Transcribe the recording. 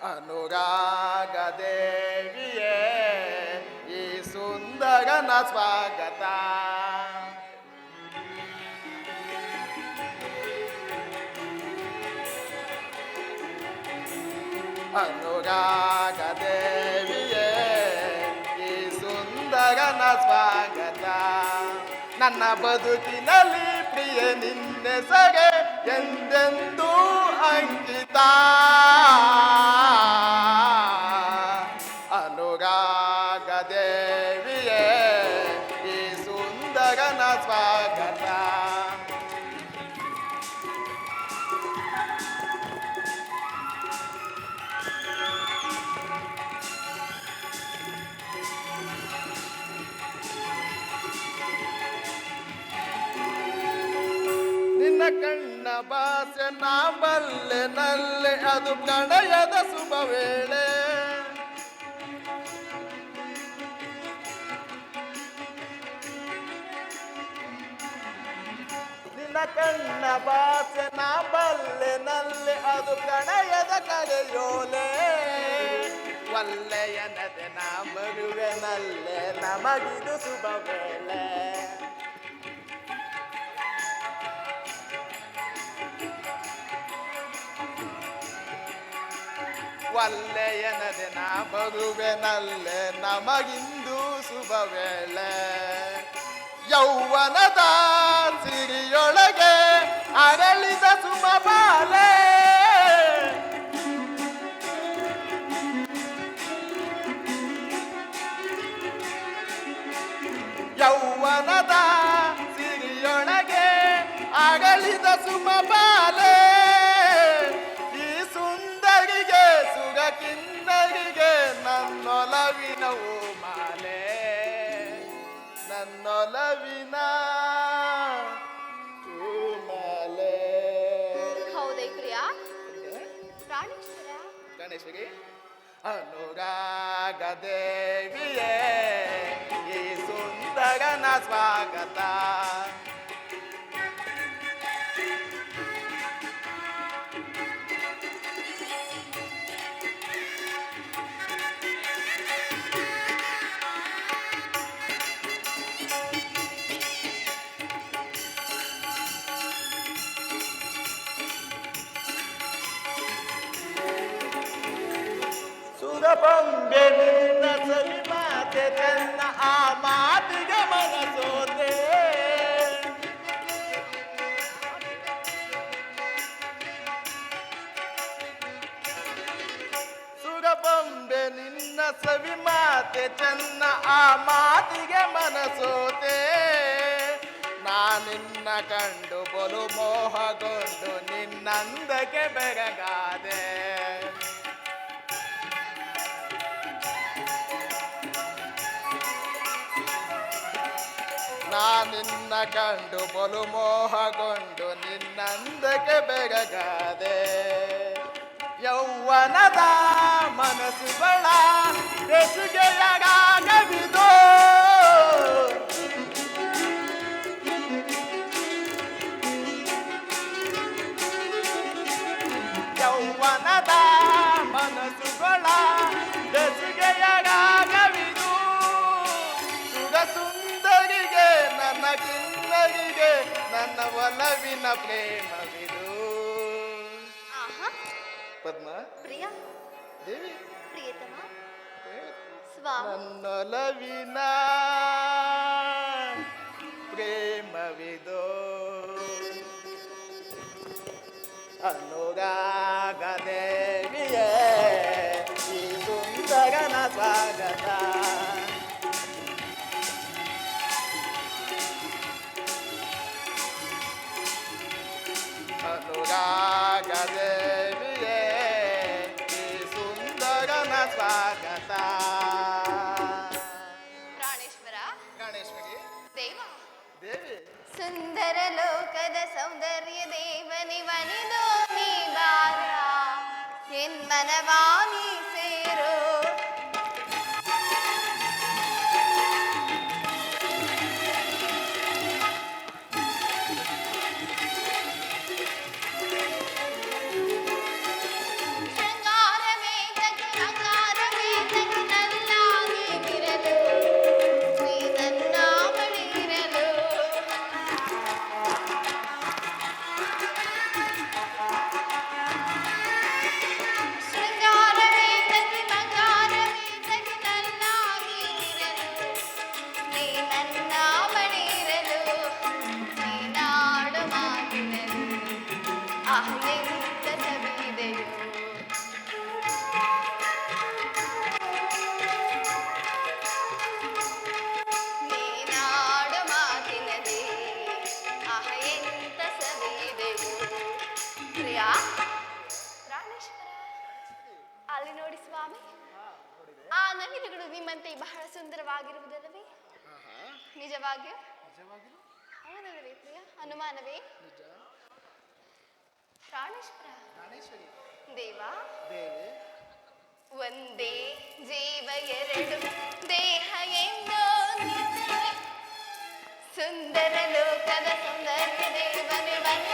ಅನುರಾಗ ದೇವಿಯೇ ಈ ಸುಂದರನ ಸ್ವಾಗತ. ಅನುರಾಗ ದೇವಿಯೇ ಈ ಸುಂದರನ ಸ್ವಾಗತ. ನನ್ನ ಬದುಕಿನಲ್ಲಿ ಪ್ರಿಯ ನಿನ್ನೆಸಗೆ ಎಂದೆಂದೂ ಅಂಕಿತ. ಅನುರಾಗ ದೇವಿಯೇ ಈ ಸುಂದರನ ಸ್ವಾಗತ. ನಿನ್ನ ಕಣ್ಣ ಭಾಷೆ ನಾ ಬಲ್ಲೆ ನಲ್ಲೆ ಅದು ಪ್ರಣಯದ ಶುಭ ವೇಳೆ. ನಿನ್ನ ಕಣ್ಣ ಭಾಷೆ ನಾ ಬಲ್ಲೆ ನಲ್ಲೆ ಅದು ಪ್ರಣಯದ ಕರೆಯೋಲೆ. ಒಲ್ಲೆಯನದೆ ನಾ ಬರುವೆ ನಲ್ಲೆ ನಮಗಿದು ಶುಭ ವೇಳೆ. ಒಲ್ಲೆಯನದೆ ನಾ ಬರುವೆನಲ್ಲೆ ನಮಗಿಂದು ಶುಭ ವೇಳೆ. ಯೌವನದ ಸಿರಿಯೊಳಗೆ ಅರಳಿದ ಸುಮ ಬಾಲೆ. ಯೌವನದ ಸಿರಿಯೊಳಗೆ ಅರಳಿದ ಸುಮ ಬಾಲೆ. ಕಿನ್ನರಿಗೆ ನನ್ನೊಲವಿನ ಮಾಲೆ. ನನ್ನೊಲವಿನ ಮಾಲೆ. ಹೌದೇ ಪ್ರಿಯಾ? ಗಣೇಶ್ವರಿ ಅನುರಾಗ ದೇವಿಯೇ ಈ ಸುಂದರನ ಸ್ವಾಗತ. ಸುರಬಂಬೆ ನಿನ್ನ ಸವಿ ಮಾತೆ ತನ್ನ ಆ ಮಾತಿಗೆ ಮನಸೋತೆ. ಸುರಬಂಬೆ ನಿನ್ನ ಸವಿ ಮಾತೆ ತನ್ನ ಆ ಮಾತಿಗೆ ಮನಸೋತೆ. ನಾನಿನ್ನ ಕಂಡು ಬಲು ಮೋಹಗೊಂಡು ನಿನ್ನಂದಕ್ಕೆ ಬೆರಗಾದೆ. ನಾನಿನ್ನ ಕಂಡು ಬಲು ಮೋಹಗೊಂಡು ನಿನ್ನಂದಕ್ಕೆ ಬೆರಗಾದೆ. ಯೌವನದ ಮನಸ್ಸುಗಳ ಬೆಸುಗೆಯಗಾಗವಿದೋ. ಯೌವನದ ಮನಸ್ಸುಗಳ ಬೆಸುಗೆಯಗಾಗವಿದು. ಸುಂದರಿಗೆ ನನ್ನ ಕಿನ್ನರಿಗೆ ನನ್ನ ಒಲವಿನ ಪ್ರೇಮವಿದು. ಪದ್ಮ ಪ್ರಿಯ ದೇವಿ ಪ್ರಿಯತಮ ನನ್ನೊಲವಿನ ಪ್ರೇಮವಿದು. ಅನುರಾಗ ದೇವಿಯೇ ಈ ಸುಂದರನ ಸ್ವಾಗತ. ಅನುರಾಗ ದೇವಿಯೇ ಈ ಸುಂದರನ ಸ್ವಾಗತ. ಪ್ರಾಣೇಶ್ವರ ಗಣೇಶ್ವರಿ ದೇವ ದೇವಿ ಸುಂದರ ಲೋಕದ ಸೌಂದರ್ಯ ದೇವನಿವನಿದೋ ನೀ ಬಾರ ಎನ್ಮನವಾನಿ ಸೇರೋ. ಶೃಂಗಾರ ವೇಗ ಪ್ರಾಣಿಗಳು ನಿಮ್ಮಂತೆ ಬಹಳ ಸುಂದರವಾಗಿರುವುದಲ್ಲವೇ? ಆಹಾ, ನಿಜವಾಗಿಯೂ? ನಿಜವಾಗಿಯೂ ಹೌದಲ್ಲವೇ ಪ್ರಿಯ? ಅನುಮಾನವೇ? ನಿಜ. ಪ್ರಾಣೇಶ್ವರ, ಪ್ರಾಣೇಶ್ವರಿ ದೇವಾ, ದೇವಿ, ಒಂದೇ ಜೀವ ಎರಡು ದೇಹ ಎಂದೋ ನಿನ್ನವೇ. ಸುಂದರ ಲೋಕದ ಸೌಂದರ್ಯ ದೇವನೇ ಬಂದ